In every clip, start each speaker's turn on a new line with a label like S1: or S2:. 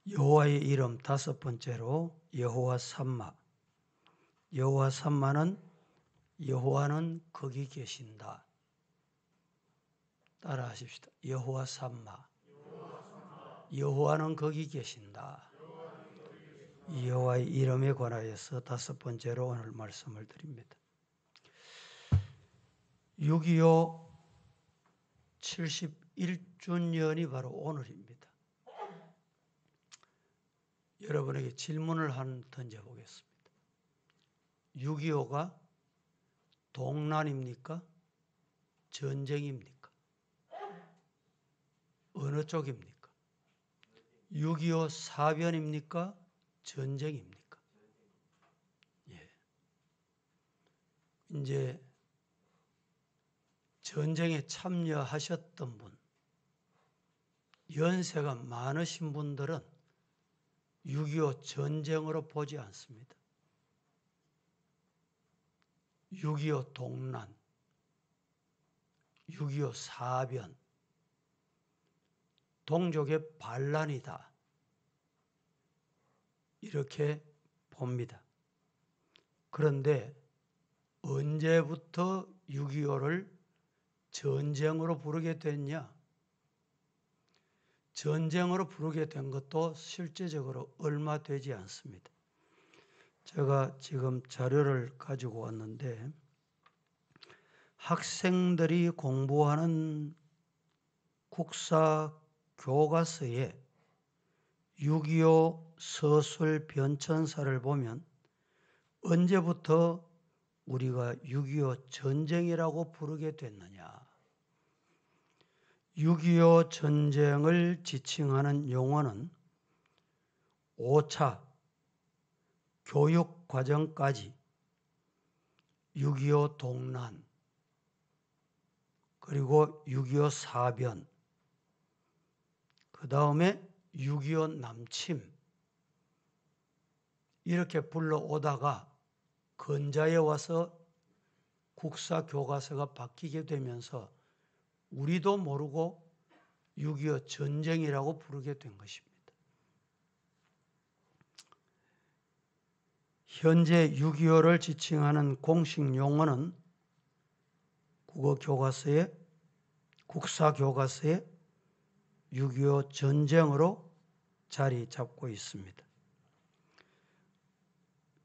S1: 여호와의 이름 다섯 번째로 여호와 삼마. 여호와 삼마는 여호와는 거기 계신다. 따라 하십시다. 여호와 삼마. 여호와는 거기 계신다. 여호와의 이름에 관하여서 다섯 번째로 오늘 말씀을 드립니다. 6.25 71주년이 바로 오늘입니다. 여러분에게 질문을 하나 던져보겠습니다. 6.25가 동란입니까? 전쟁입니까? 어느 쪽입니까? 6.25 사변입니까? 전쟁입니까? 예. 이제 전쟁에 참여하셨던 분, 연세가 많으신 분들은 6.25 전쟁으로 보지 않습니다. 6.25 동란, 6.25 사변, 동족의 반란이다. 이렇게 봅니다. 그런데 언제부터 6.25를 전쟁으로 부르게 됐냐? 전쟁으로 부르게 된 것도 실제적으로 얼마 되지 않습니다. 제가 지금 자료를 가지고 왔는데 학생들이 공부하는 국사 교과서에 6.25 서술 변천사를 보면 언제부터 우리가 6.25 전쟁이라고 부르게 됐느냐? 6.25 전쟁을 지칭하는 용어는 5차 교육 과정까지 6.25 동란, 그리고 6.25 사변, 그 다음에 6.25 남침, 이렇게 불러오다가 근자에 와서 국사 교과서가 바뀌게 되면서 우리도 모르고 6.25 전쟁이라고 부르게 된 것입니다. 현재 6.25를 지칭하는 공식 용어는 국사 교과서에 6.25 전쟁으로 자리 잡고 있습니다.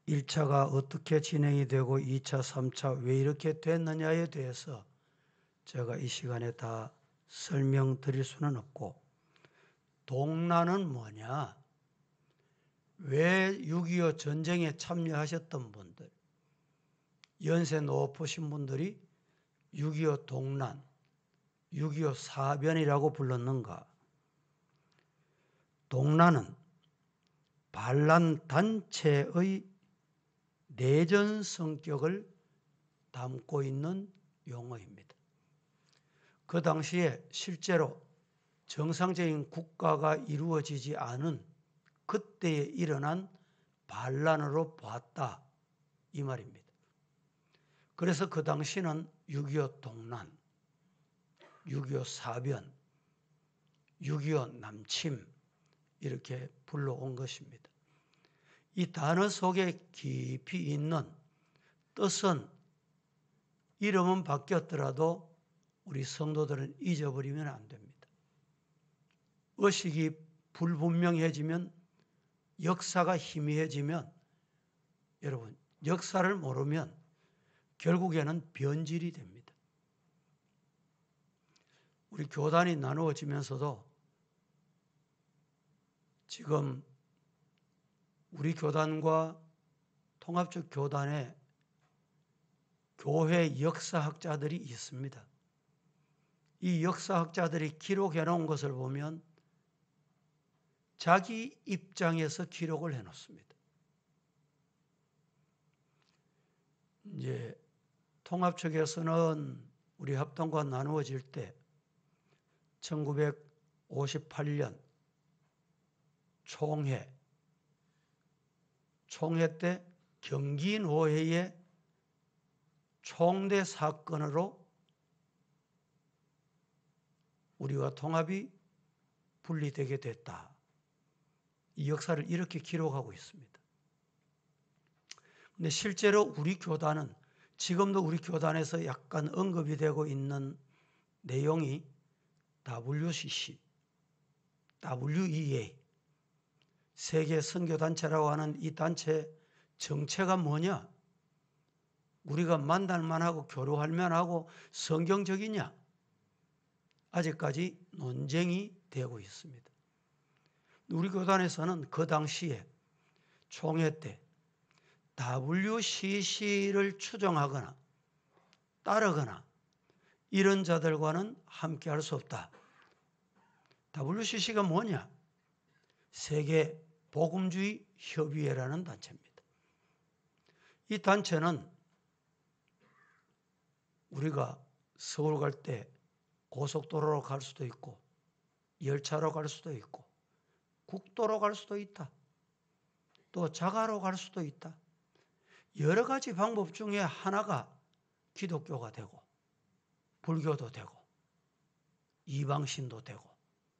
S1: 1차가 어떻게 진행이 되고 2차, 3차 왜 이렇게 됐느냐에 대해서 제가 이 시간에 다 설명드릴 수는 없고, 동란은 뭐냐? 왜 6.25 전쟁에 참여하셨던 분들, 연세 높으신 분들이 6.25 동란, 6.25 사변이라고 불렀는가? 동란은 반란 단체의 내전 성격을 담고 있는 용어입니다. 그 당시에 실제로 정상적인 국가가 이루어지지 않은 그때에 일어난 반란으로 봤다, 이 말입니다. 그래서 그 당시는 6.25 동란, 6.25 사변, 6.25 남침 이렇게 불러온 것입니다. 이 단어 속에 깊이 있는 뜻은 이름은 바뀌었더라도 우리 성도들은 잊어버리면 안 됩니다. 의식이 불분명해지면, 역사가 희미해지면, 여러분 역사를 모르면 결국에는 변질이 됩니다. 우리 교단이 나누어지면서도 지금 우리 교단과 통합적 교단에 교회 역사학자들이 있습니다. 이 역사학자들이 기록해 놓은 것을 보면 자기 입장에서 기록을 해 놓습니다. 이제 통합측에서는 우리 합동과 나누어질 때 1958년 총회 때 경기노회의 총대 사건으로 우리와 통합이 분리되게 됐다, 이 역사를 이렇게 기록하고 있습니다. 근데 실제로 우리 교단은 지금도 우리 교단에서 약간 언급이 되고 있는 내용이 WCC, WEA, 세계 선교단체라고 하는 이 단체 정체가 뭐냐? 우리가 만날만 하고 교류할만 하고 성경적이냐? 아직까지 논쟁이 되고 있습니다. 우리 교단에서는 그 당시에 총회 때 WCC를 추종하거나 따르거나 이런 자들과는 함께할 수 없다. WCC가 뭐냐? 세계 복음주의 협의회라는 단체입니다. 이 단체는 우리가 서울 갈 때 고속도로로 갈 수도 있고 열차로 갈 수도 있고 국도로 갈 수도 있다. 또 자가로 갈 수도 있다. 여러 가지 방법 중에 하나가 기독교가 되고 불교도 되고 이방신도 되고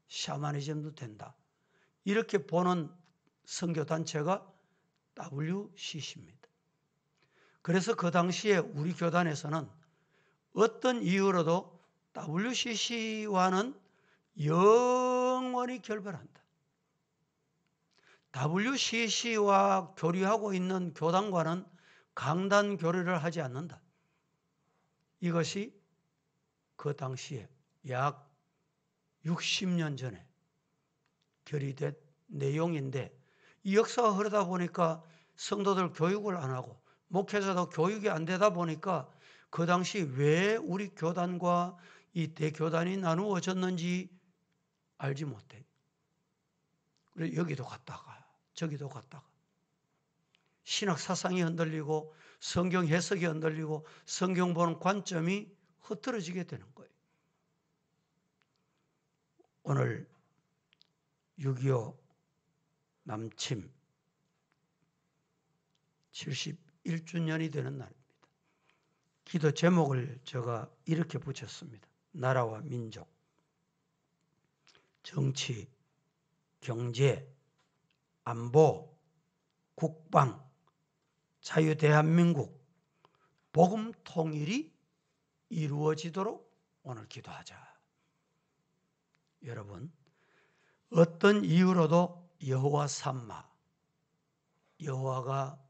S1: 샤머니즘도 된다. 이렇게 보는 선교단체가 WCC입니다. 그래서 그 당시에 우리 교단에서는 어떤 이유로도 WCC와는 영원히 결별한다. WCC와 교류하고 있는 교단과는 강단 교류를 하지 않는다. 이것이 그 당시에 약 60년 전에 결의된 내용인데 이 역사가 흐르다 보니까 성도들 교육을 안 하고 목회자도 교육이 안 되다 보니까 그 당시 왜 우리 교단과 이 대교단이 나누어졌는지 알지 못해. 그래서 여기도 갔다가 저기도 갔다가 신학 사상이 흔들리고 성경 해석이 흔들리고 성경 보는 관점이 흐트러지게 되는 거예요. 오늘 6.25 남침 71주년이 되는 날입니다. 기도 제목을 제가 이렇게 붙였습니다. 나라와 민족, 정치, 경제, 안보, 국방, 자유 대한민국, 복음 통일이 이루어지도록 오늘 기도하자. 여러분, 어떤 이유로도 여호와 삼마, 여호와가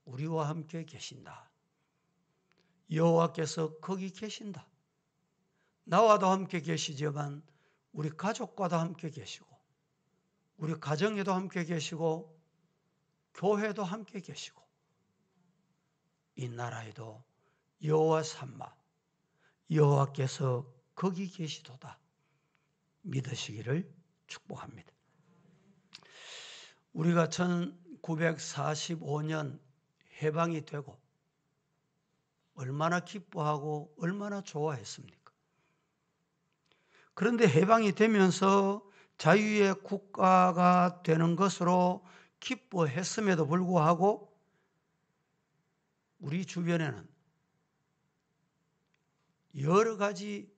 S1: 우리와 함께 계신다. 여호와께서 거기 계신다. 나와도 함께 계시지만 우리 가족과도 함께 계시고 우리 가정에도 함께 계시고 교회도 함께 계시고 이 나라에도 여호와 삼마, 여호와께서 거기 계시도다 믿으시기를 축복합니다. 우리가 1945년 해방이 되고 얼마나 기뻐하고 얼마나 좋아했습니까? 그런데 해방이 되면서 자유의 국가가 되는 것으로 기뻐했음에도 불구하고 우리 주변에는 여러 가지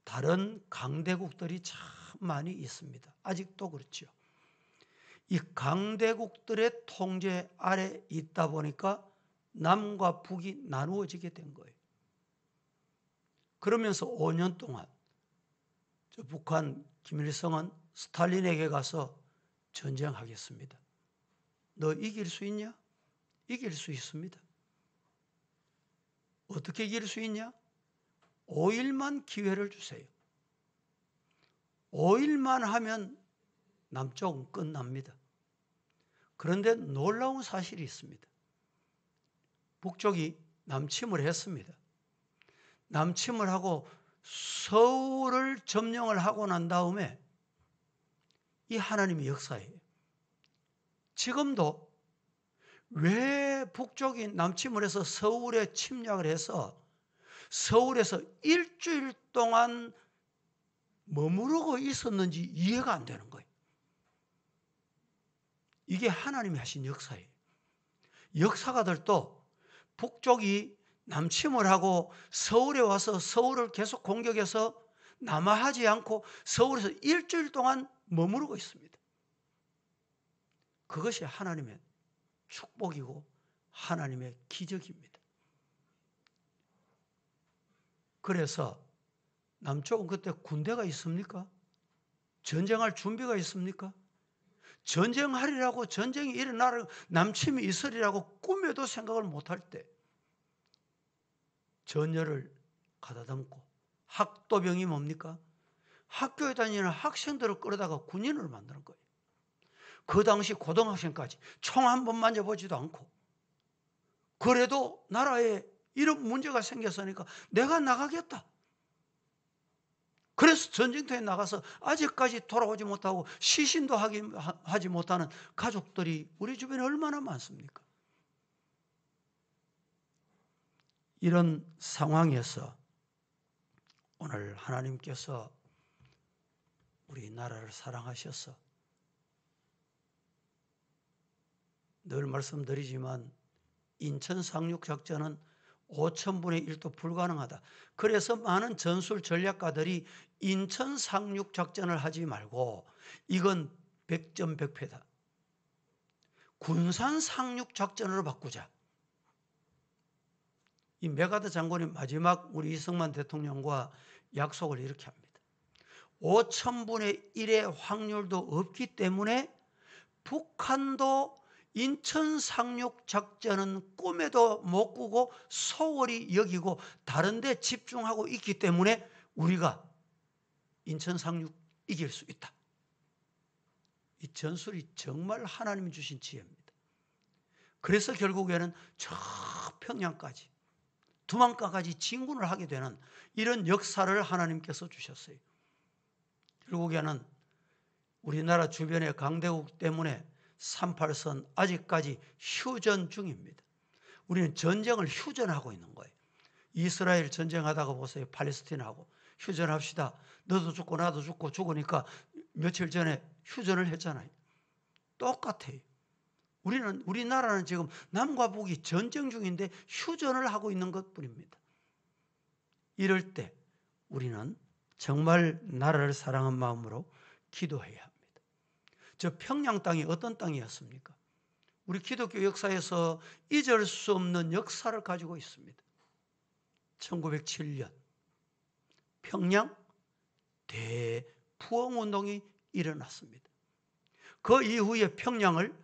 S1: 다른 강대국들이 참 많이 있습니다. 아직도 그렇죠. 이 강대국들의 통제 아래 있다 보니까 남과 북이 나누어지게 된 거예요. 그러면서 5년 동안 북한 김일성은 스탈린에게 가서 전쟁하겠습니다. 너 이길 수 있냐? 이길 수 있습니다. 어떻게 이길 수 있냐? 5일만 기회를 주세요. 5일만 하면 남쪽은 끝납니다. 그런데 놀라운 사실이 있습니다. 북쪽이 남침을 했습니다. 남침을 하고 서울을 점령을 하고 난 다음에 이 하나님의 역사예요. 지금도 왜 북쪽이 남침을 해서 서울에 침략을 해서 서울에서 일주일 동안 머무르고 있었는지 이해가 안 되는 거예요. 이게 하나님이 하신 역사예요. 역사가들도 북쪽이 남침을 하고 서울에 와서 서울을 계속 공격해서 남하하지 않고 서울에서 일주일 동안 머무르고 있습니다. 그것이 하나님의 축복이고 하나님의 기적입니다. 그래서 남쪽은 그때 군대가 있습니까? 전쟁할 준비가 있습니까? 전쟁하리라고, 전쟁이 일어날 남침이 있으리라고 꿈에도 생각을 못할 때 전열을 가다듬고, 학도병이 뭡니까? 학교에 다니는 학생들을 끌어다가 군인을 만드는 거예요. 그 당시 고등학생까지 총 한 번 만져보지도 않고, 그래도 나라에 이런 문제가 생겼으니까 내가 나가겠다. 그래서 전쟁터에 나가서 아직까지 돌아오지 못하고 시신도 하지 못하는 가족들이 우리 주변에 얼마나 많습니까? 이런 상황에서 오늘 하나님께서 우리나라를 사랑하셔서, 늘 말씀드리지만 인천 상륙작전은 5,000분의 1도 불가능하다. 그래서 많은 전술 전략가들이 인천 상륙작전을 하지 말고 이건 백전백패다, 군산 상륙작전으로 바꾸자. 이 메가드 장군이 마지막 우리 이승만 대통령과 약속을 이렇게 합니다. 5,000분의 1의 확률도 없기 때문에 북한도 인천 상륙작전은 꿈에도 못 꾸고 소홀히 여기고 다른 데 집중하고 있기 때문에 우리가 인천 상륙 이길 수 있다. 이 전술이 정말 하나님이 주신 지혜입니다. 그래서 결국에는 저 평양까지, 두만가까지 진군을 하게 되는 이런 역사를 하나님께서 주셨어요. 결국에는 우리나라 주변의 강대국 때문에 38선 아직까지 휴전 중입니다. 우리는 전쟁을 휴전하고 있는 거예요. 이스라엘 전쟁하다가 보세요. 팔레스틴하고 휴전합시다. 너도 죽고 나도 죽고 죽으니까 며칠 전에 휴전을 했잖아요. 똑같아요. 우리나라는 지금 남과 북이 전쟁 중인데 휴전을 하고 있는 것뿐입니다. 이럴 때 우리는 정말 나라를 사랑한 마음으로 기도해야 합니다. 저 평양 땅이 어떤 땅이었습니까? 우리 기독교 역사에서 잊을 수 없는 역사를 가지고 있습니다. 1907년 평양 대부흥운동이 일어났습니다. 그 이후에 평양을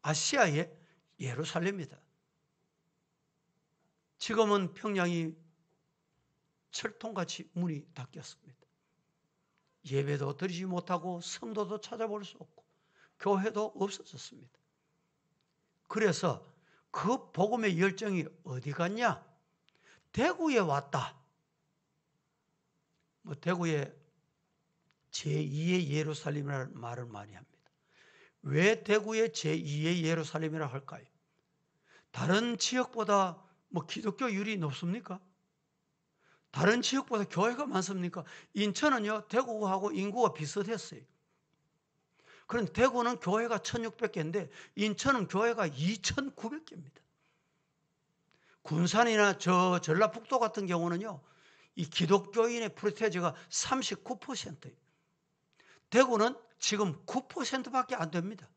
S1: 아시아의 예루살렘이다. 지금은 평양이 철통같이 문이 닫혔습니다. 예배도 드리지 못하고 성도도 찾아볼 수 없고 교회도 없어졌습니다. 그래서 그 복음의 열정이 어디 갔냐? 대구에 왔다. 대구에 제2의 예루살렘이라는 말을 많이 합니다. 왜 대구에 제2의 예루살렘이라고 할까요? 다른 지역보다 기독교율이 높습니까? 다른 지역보다 교회가 많습니까? 인천은요, 대구하고 인구가 비슷했어요. 그런데 대구는 교회가 1,600개인데 인천은 교회가 2,900개입니다. 군산이나 전라북도 같은 경우는요, 이 기독교인의 프로테이지가 39%예요. 대구는 지금 9%밖에 안 됩니다.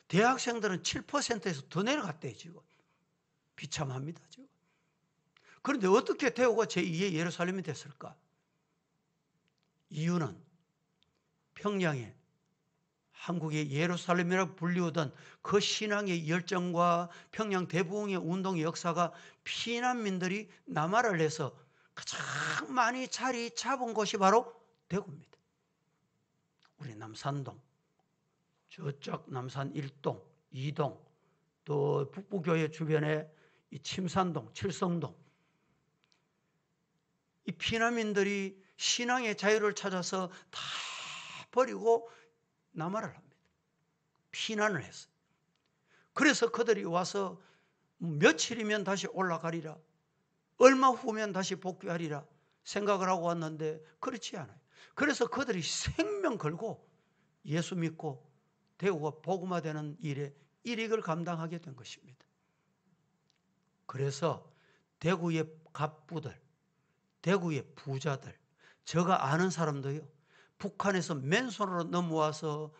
S1: 대학생들은 7%에서 더 내려갔대요, 지금. 비참합니다, 지금. 그런데 어떻게 대구가 제2의 예루살렘이 됐을까? 이유는 평양에 한국의 예루살렘이라고 불리우던 그 신앙의 열정과 평양 대부흥의 운동의 역사가 피난민들이 남하를 해서 가장 많이 자리 잡은 곳이 바로 대구입니다. 우리 남산동, 저쪽 남산 1동, 2동, 또 북부교회 주변에 이 침산동, 칠성동, 이 피난민들이 신앙의 자유를 찾아서 다 버리고 남하를 합니다. 피난을 했어요. 그래서 그들이 와서 며칠이면 다시 올라가리라, 얼마 후면 다시 복귀하리라 생각을 하고 왔는데 그렇지 않아요. 그래서 그들이 생명 걸고 예수 믿고 대구가 복음화되는 일에 일익을 감당하게 된 것입니다. 그래서 대구의 갑부들, 대구의 부자들, 제가 아는 사람도요, 북한에서 맨손으로 넘어와서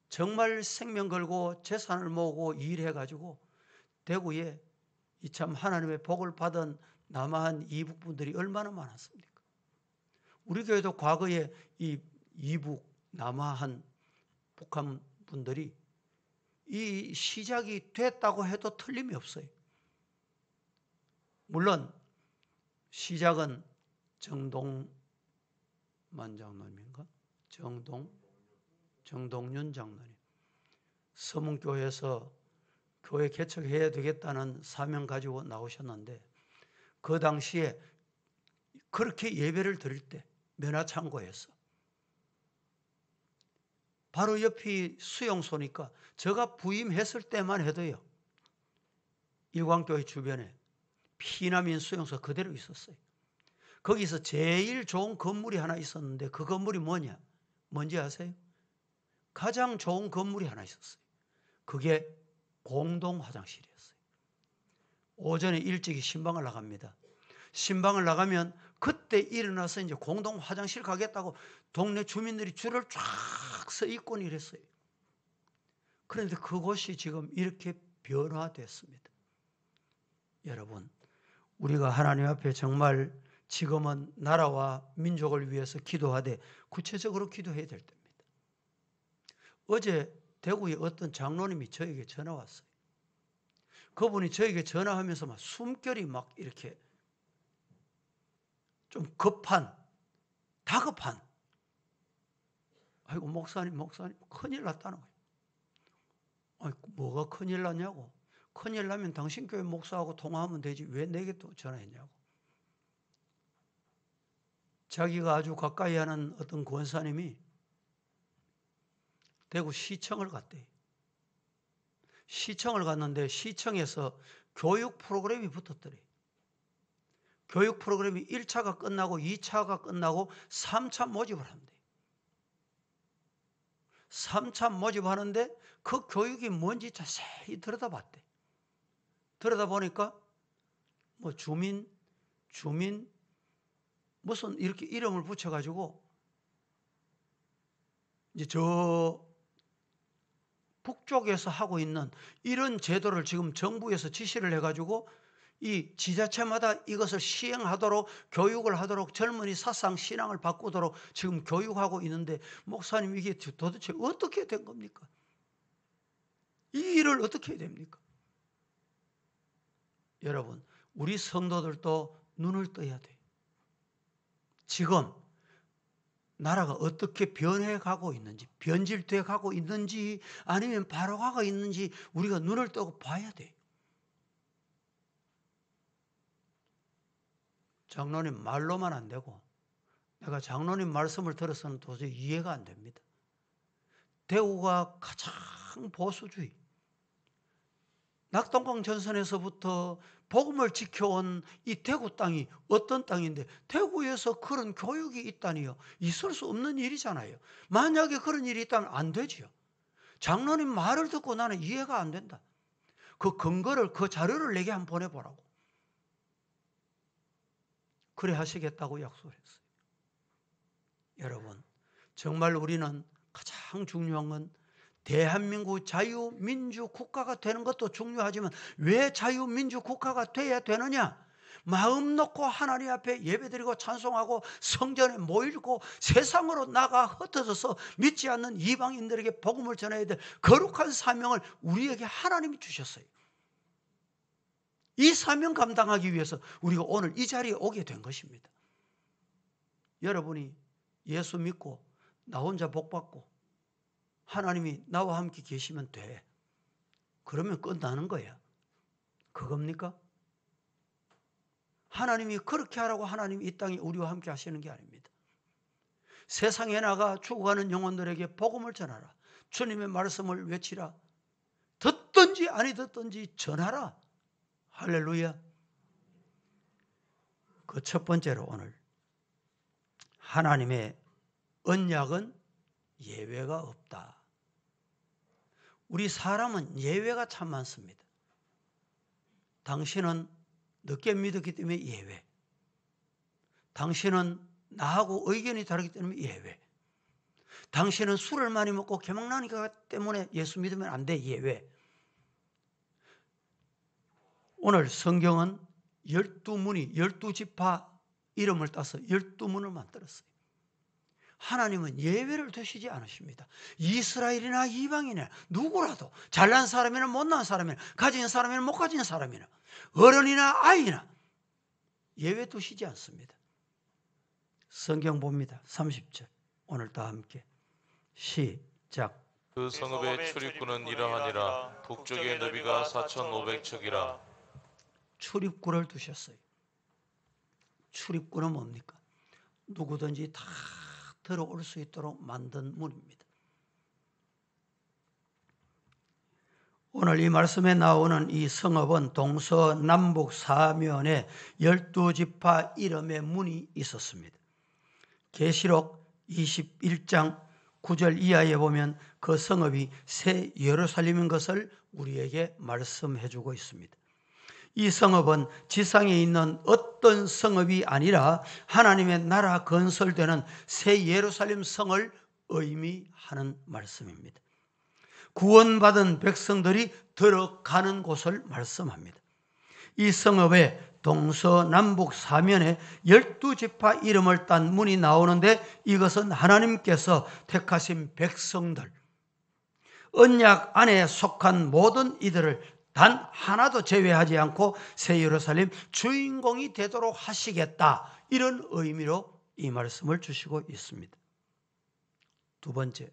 S1: 정말 생명 걸고 재산을 모으고 일해가지고 대구에 이 참 하나님의 복을 받은 남한 이북 분들이 얼마나 많았습니까? 우리 교회도 과거에 이 이북, 남한, 북한 분들이 이 시작이 됐다고 해도 틀림이 없어요. 물론 시작은 정동만 장로님인가? 정동윤 장로님. 서문교회에서 교회 개척해야 되겠다는 사명 가지고 나오셨는데 그 당시에 그렇게 예배를 드릴 때 면화창고에서 바로 옆이 수용소니까 제가 부임했을 때만 해도요, 일광교회 주변에 피난민 수용소 그대로 있었어요. 거기서 제일 좋은 건물이 하나 있었는데 그 건물이 뭔지 아세요? 가장 좋은 건물이 하나 있었어요. 그게 공동 화장실이었어요. 오전에 일찍이 신방을 나갑니다. 신방을 나가면 그때 일어나서 이제 공동 화장실 가겠다고 동네 주민들이 줄을 쫙 서 있곤 이랬어요. 그런데 그곳이 지금 이렇게 변화됐습니다. 여러분, 우리가 하나님 앞에 정말 지금은 나라와 민족을 위해서 기도하되 구체적으로 기도해야 될 때입니다. 어제 대구의 어떤 장로님이 저에게 전화 왔어요. 그분이 저에게 전화하면서 막 숨결이 막 이렇게 좀 다급한. 아이고, 목사님, 큰일 났다는 거예요. 아니, 뭐가 큰일 났냐고. 큰일 나면 당신 교회 목사하고 통화하면 되지. 왜 내게 또 전화했냐고. 자기가 아주 가까이 하는 어떤 권사님이 대구 시청을 갔대요. 시청을 갔는데 시청에서 교육 프로그램이 붙었더래요. 교육 프로그램이 1차가 끝나고 2차가 끝나고 3차 모집을 한대요. 3차 모집하는데 그 교육이 뭔지 자세히 들여다봤대. 들여다보니까 뭐 주민 무슨 이렇게 이름을 붙여가지고 이제 저 북쪽에서 하고 있는 이런 제도를 지금 정부에서 지시를 해가지고 이 지자체마다 이것을 시행하도록 교육을 하도록 젊은이 사상 신앙을 바꾸도록 지금 교육하고 있는데 목사님 이게 도대체 어떻게 된 겁니까? 이 일을 어떻게 해야 됩니까? 여러분, 우리 성도들도 눈을 떠야 돼요. 지금 나라가 어떻게 변해가고 있는지, 변질돼 가고 있는지 아니면 바로 가고 있는지 우리가 눈을 뜨고 봐야 돼요. 장로님 말로만 안 되고 내가 장로님 말씀을 들어서는 도저히 이해가 안 됩니다. 대구가 가장 보수주의, 낙동강 전선에서부터 복음을 지켜온 이 대구 땅이 어떤 땅인데 대구에서 그런 교육이 있다니요. 있을 수 없는 일이잖아요. 만약에 그런 일이 있다면 안 되지요. 장로님 말을 듣고 나는 이해가 안 된다. 그 근거를, 그 자료를 내게 한번 보내보라고. 그래 하시겠다고 약속을 했어요. 여러분, 정말 우리는 가장 중요한 건 대한민국 자유민주국가가 되는 것도 중요하지만 왜 자유민주국가가 돼야 되느냐? 마음 놓고 하나님 앞에 예배드리고 찬송하고 성전에 모이고 세상으로 나가 흩어져서 믿지 않는 이방인들에게 복음을 전해야 될 거룩한 사명을 우리에게 하나님이 주셨어요. 이 사명 감당하기 위해서 우리가 오늘 이 자리에 오게 된 것입니다. 여러분이 예수 믿고 나 혼자 복받고 하나님이 나와 함께 계시면 돼. 그러면 끝나는 거야. 그겁니까? 하나님이 그렇게 하라고 하나님이 이 땅에 우리와 함께 하시는 게 아닙니다. 세상에 나가 죽어가는 영혼들에게 복음을 전하라. 주님의 말씀을 외치라. 듣든지 아니 듣든지 전하라. 할렐루야. 그 첫 번째로 오늘 하나님의 언약은 예외가 없다. 우리 사람은 예외가 참 많습니다. 당신은 늦게 믿었기 때문에 예외. 당신은 나하고 의견이 다르기 때문에 예외. 당신은 술을 많이 먹고 개망나니까 때문에 예수 믿으면 안 돼. 예외. 오늘 성경은 12문이 12지파 이름을 따서 12문을 만들었어요. 하나님은 예외를 두시지 않으십니다. 이스라엘이나 이방인이나 누구라도 잘난 사람이나 못난 사람이나 가진 사람이나 못 가진 사람이나 어른이나 아이나 예외 두시지 않습니다. 성경 봅니다. 30절 오늘 다 함께 시작.
S2: 그 성읍의 출입구는 이러하니라. 북쪽의 너비가 4,500척이라.
S1: 출입구를 두셨어요. 출입구는 뭡니까? 누구든지 다 들어올 수 있도록 만든 문입니다. 오늘 이 말씀에 나오는 이 성읍은 동서남북 사면에 12지파 이름의 문이 있었습니다. 계시록 21장 9절 이하에 보면 그 성읍이 새 예루살렘인 것을 우리에게 말씀해 주고 있습니다. 이 성읍은 지상에 있는 어떤 성읍이 아니라 하나님의 나라 건설되는 새 예루살렘 성을 의미하는 말씀입니다. 구원받은 백성들이 들어가는 곳을 말씀합니다. 이 성읍의 동서남북 사면에 12지파 이름을 딴 문이 나오는데 이것은 하나님께서 택하신 백성들, 언약 안에 속한 모든 이들을 단 하나도 제외하지 않고 새 예루살렘 주인공이 되도록 하시겠다, 이런 의미로 이 말씀을 주시고 있습니다. 두 번째,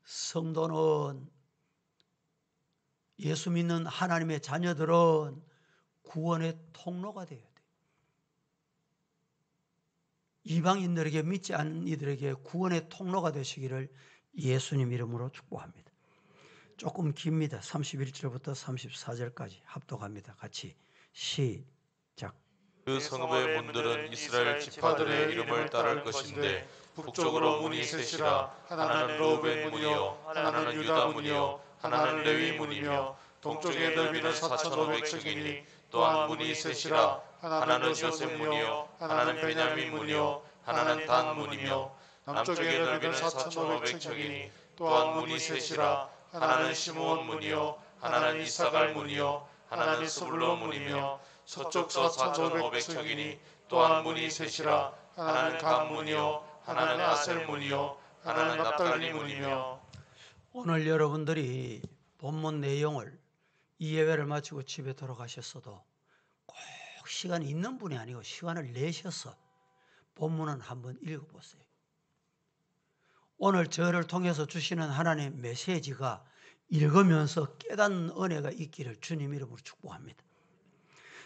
S1: 성도는, 예수 믿는 하나님의 자녀들은 구원의 통로가 되어야 돼요. 이방인들에게, 믿지 않는 이들에게 구원의 통로가 되시기를 예수님 이름으로 축복합니다. 조금 깁니다. 31절부터 34절까지 합독합니다. 같이 시작.
S2: 그 성읍의 문들은 이스라엘 지파들의 이름을 따를 것인데 북쪽으로 문이 셋이라. 하나는 르우벤 문이요, 하나는 유다 문이요, 하나는 레위 문이며 동쪽의 너비는 4,500척이니 또한 문이 셋이라. 하나는 요셉 문이요, 하나는 베냐민 문이요, 하나는 단 문이며 남쪽의 너비는 4,500척이니 또한 문이 셋이라. 하나는 시므온 문이요, 하나는 이사갈 문이요, 하나는 스불론 문이며 서쪽 4,500척이니 또한 문이 셋이라. 하나는 간 문이요, 하나는 아셀 문이요, 하나는 납달리 문이며.
S1: 오늘 여러분들이 본문 내용을 이 예배를 마치고 집에 돌아가셨어도 꼭 시간이 있는 분이 아니고 시간을 내셔서 본문은 한번 읽어보세요. 오늘 저를 통해서 주시는 하나님의 메시지가 읽으면서 깨닫는 은혜가 있기를 주님 이름으로 축복합니다.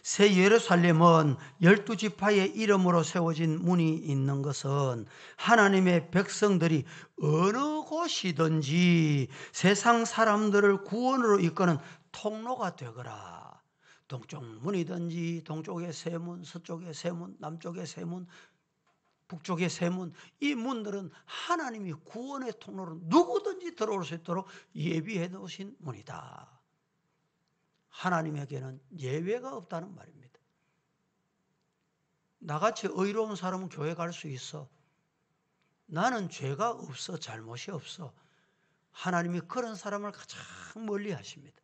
S1: 새 예루살렘은 12지파의 이름으로 세워진 문이 있는 것은 하나님의 백성들이 어느 곳이든지 세상 사람들을 구원으로 이끄는 통로가 되거라. 동쪽 문이든지 동쪽의 세 문, 서쪽의 세 문, 남쪽의 세 문, 북쪽의 세 문, 이 문들은 하나님이 구원의 통로로 누구든지 들어올 수 있도록 예비해 놓으신 문이다. 하나님에게는 예외가 없다는 말입니다. 나같이 의로운 사람은 교회 갈 수 있어. 나는 죄가 없어, 잘못이 없어. 하나님이 그런 사람을 가장 멀리 하십니다.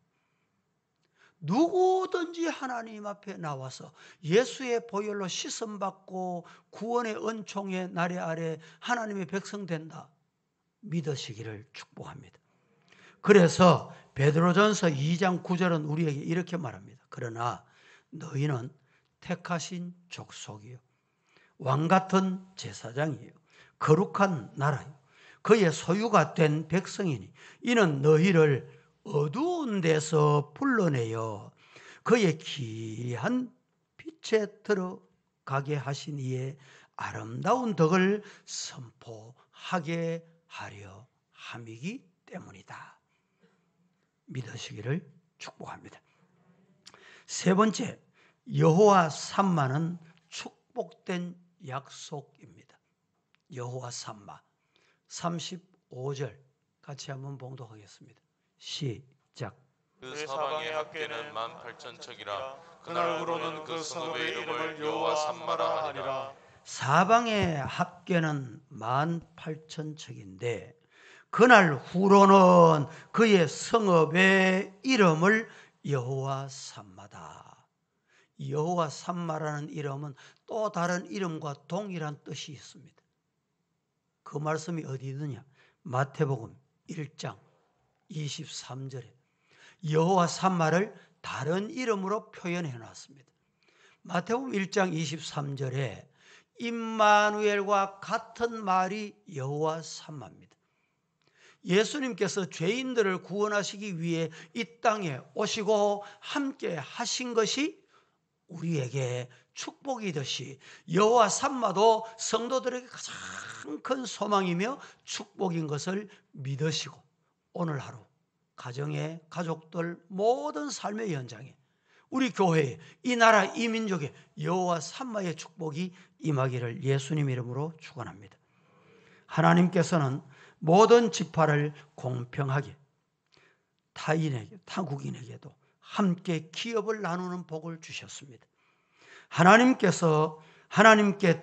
S1: 누구든지 하나님 앞에 나와서 예수의 보혈로 씻음받고 구원의 은총의 나래 아래 하나님의 백성 된다, 믿으시기를 축복합니다. 그래서 베드로전서 2장 9절은 우리에게 이렇게 말합니다. 그러나 너희는 택하신 족속이요, 왕같은 제사장이요, 거룩한 나라요, 그의 소유가 된 백성이니 이는 너희를 어두운 데서 불러내어 그의 기이한 빛에 들어가게 하신 이의 아름다운 덕을 선포하게 하려 함이기 때문이다. 믿으시기를 축복합니다. 세 번째, 여호와 삼마는 축복된 약속입니다. 여호와 삼마 35절 같이 한번 봉독하겠습니다. 시작.
S2: 그 사방의 합계는 18,000척이라. 그날부로는 그 성읍의 이름을 여호와 삼마라 하니라.
S1: 사방의 합계는 18,000척인데 그날 후로는 그의 성읍의 이름을 여호와 삼마다. 여호와 삼마라는 이름은 또 다른 이름과 동일한 뜻이 있습니다. 그 말씀이 어디 있느냐? 마태복음 1장 23절에 여호와 삼마를 다른 이름으로 표현해 놨습니다. 마태복음 1장 23절에 임마누엘과 같은 말이 여호와 삼마입니다. 예수님께서 죄인들을 구원하시기 위해 이 땅에 오시고 함께 하신 것이 우리에게 축복이듯이 여호와 삼마도 성도들에게 가장 큰 소망이며 축복인 것을 믿으시고 오늘 하루 가정의 가족들 모든 삶의 현장에 우리 교회에 이 나라 이 민족에 여호와 삼마의 축복이 임하기를 예수님 이름으로 축원합니다. 하나님께서는 모든 지파를 공평하게 타인에게 타국인에게도 함께 기업을 나누는 복을 주셨습니다. 하나님께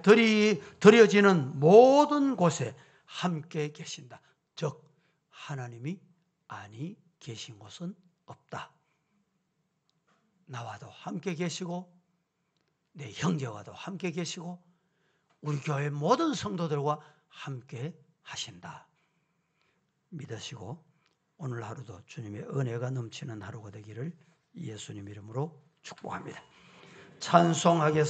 S1: 드려지는 모든 곳에 함께 계신다. 즉 하나님이 아니 계신 곳은 없다. 나와도 함께 계시고 내 형제와도 함께 계시고 우리 교회 모든 성도들과 함께 하신다. 믿으시고 오늘 하루도 주님의 은혜가 넘치는 하루가 되기를 예수님 이름으로 축복합니다. 찬송하겠습니다.